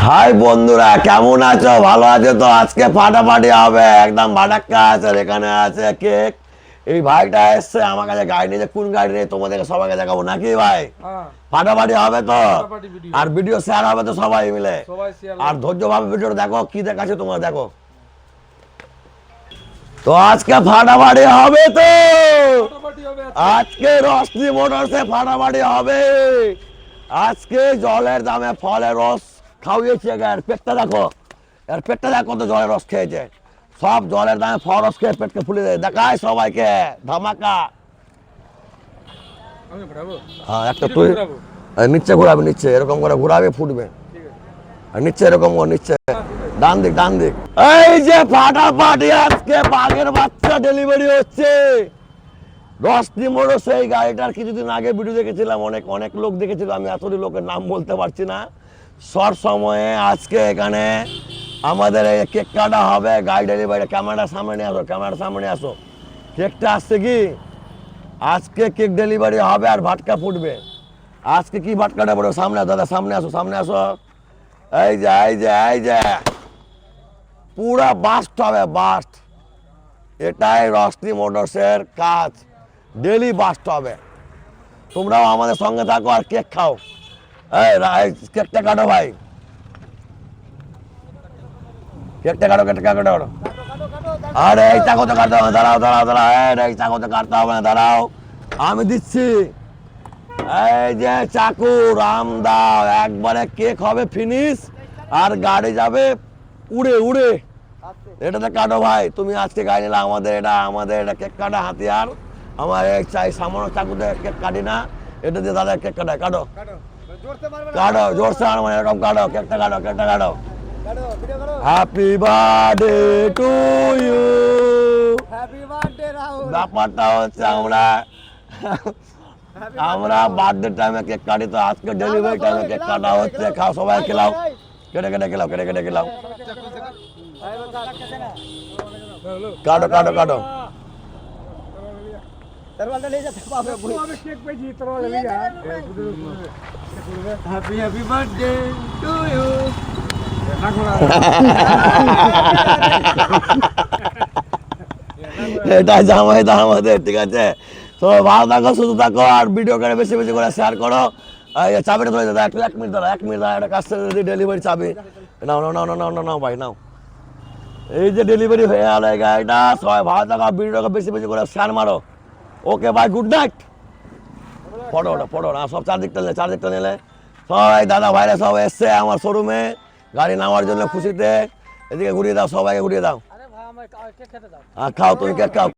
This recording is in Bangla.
হাই বন্ধুরা, কেমন আছো? ভালো আছো তো? আজকে ফাটাফাটি হবে, একদম বাটাক্কা আছে। এখানে আছে কেক। এই ভাইটা এসছে আমার কাছে গাড়ি নিয়ে, কোন গাড়ি নিয়ে তোমাদেরকে সবাইকে দেখাবো নাকি ভাই? ফাটাফাটি হবে তো, আর ভিডিও শেয়ার হবে তো সবাই মিলে। আর ধৈর্যভাবে ভিডিওটা দেখো, কি দেখাচ্ছে তোমরা দেখো তো। আজকে ফাটাফাটি হবে তো, আজকে রশ্মি মোটরসে ফাটাফাটি হবে। আজকে জলের দামে ফলের রস খাওয়িয়েছে। এর পেটটা দেখো, এর পেটটা দেখো কত জলের রস খেয়েছে। সব জলের দামে ফল রস খেয়ে পেটকে ফুলে দেয়। দেখায় সবাইকে ধামাকা। হ্যাঁ, একটা তুই নিচে ঘুরাবে, নিচে এরকম করে ঘুরাবে, ফুটবে। আর নিচে এরকম করে, নিচে ডান দিক, ডান দিক। এই যে ফাটাফাটি আজকে বাঘের বাচ্চা ডেলিভারি হচ্ছে। রশ্মি মোটরস, সেই গাড়িটার কিছুদিন আগে ভিডিও দেখেছিলাম, অনেক অনেক লোক দেখেছিল। আমি এতটি লোকের নাম বলতে পারছি না। শর্ট সময়ে আজকে এখানে আমাদের এই কেক কাটা হবে, গাড়ি ডেলিভারি। ক্যামেরার সামনে নিয়ে আসো, ক্যামেরার সামনে নিয়ে আসো। কেকটা আসছে কি, আজকে কেক ডেলিভারি হবে আর ভাটকা ফুটবে। আজকে কি ভাটকাটা পড়বে? সামনে দাদা, সামনে আসো, সামনে আসো। এই যে, এই যে, এই যে পুরা বাস্ট হবে, বাস্ট। এটাই রশ্মি মোটরসের কাজ, ডেলি বাস্ট হবে। তোমরাও আমাদের সঙ্গে থাকো আর কেক খাও। এই কেকটা কাটো ভাই, কেকটা কাটো, কেকটা কাটো। আরে এই চাকু তো কাটতে হবে না, দাঁড়াও দাঁড়াও দাঁড়াও। এই চাকু তো কাটতে হবে না, দাঁড়াও, আমি দিচ্ছি। এই যে চাকু, রাম দাও, একবারে কেক হবে ফিনিশ, আর গাড়ি যাবে উড়ে উড়ে। এটাতে কাটো ভাই, তুমি আজকে গাড়ি নিলে আমাদের এটা কেক কাটা হাতিয়ার। আমার এই চাই সামান্য চাকুতে কেক কাটি না, এটা দিয়ে দাদা কেক কাটায়। কাটো কাটো, জোরসে আর মানে এরকম কাটো, কেকটা কাটো, কেকটা কাটো। Happy birthday to you. ব্যাপারটা হচ্ছে আমরা বার্থডে টাইমে কেক কাটি, তো আজকে ডেলিভারি টাইমে কেক কাটা হচ্ছে। খাও সবাই, খেলাও, কেটে কেটে খেলাও, কেটে কেটে খেলাও। কাটো কাটো কাটো। Happy birthday to you. এটা জামাই দা আমাদের, ঠিক আছে? সবাই ভালো থাকো, সুস্থ থাকো, আর ভিডিও করে বেশি বেশি করে শেয়ার করো। চাবিটা ধরে দাদা, এক মিনিট দাঁড়া, এক মিনিট দাঁড়া। একটা কাজ থেকে ডেলিভারি চাবি নাও, নাও, নাও, নাও, নাও, নাও ভাই, নাও। এই যে ডেলিভারি হয়ে গেল এই গাড়িটা। সবাই ভালো থাকো, ভিডিওটাকে বেশি বেশি করে শেয়ার মারো। ওকে ভাই, গুড নাইট। ফটো ওটা, ফটো না, সব চারদিকটা নিলে, চারদিকটা নিলে। সবাই দাদা ভাইরা সব এসছে আমার শোরুমে গাড়ি নেওয়ার জন্য খুশিতে। এদিকে ঘুরিয়ে দাও, সবাইকে ঘুরিয়ে দাও। খাও, তুমি কেক খাও।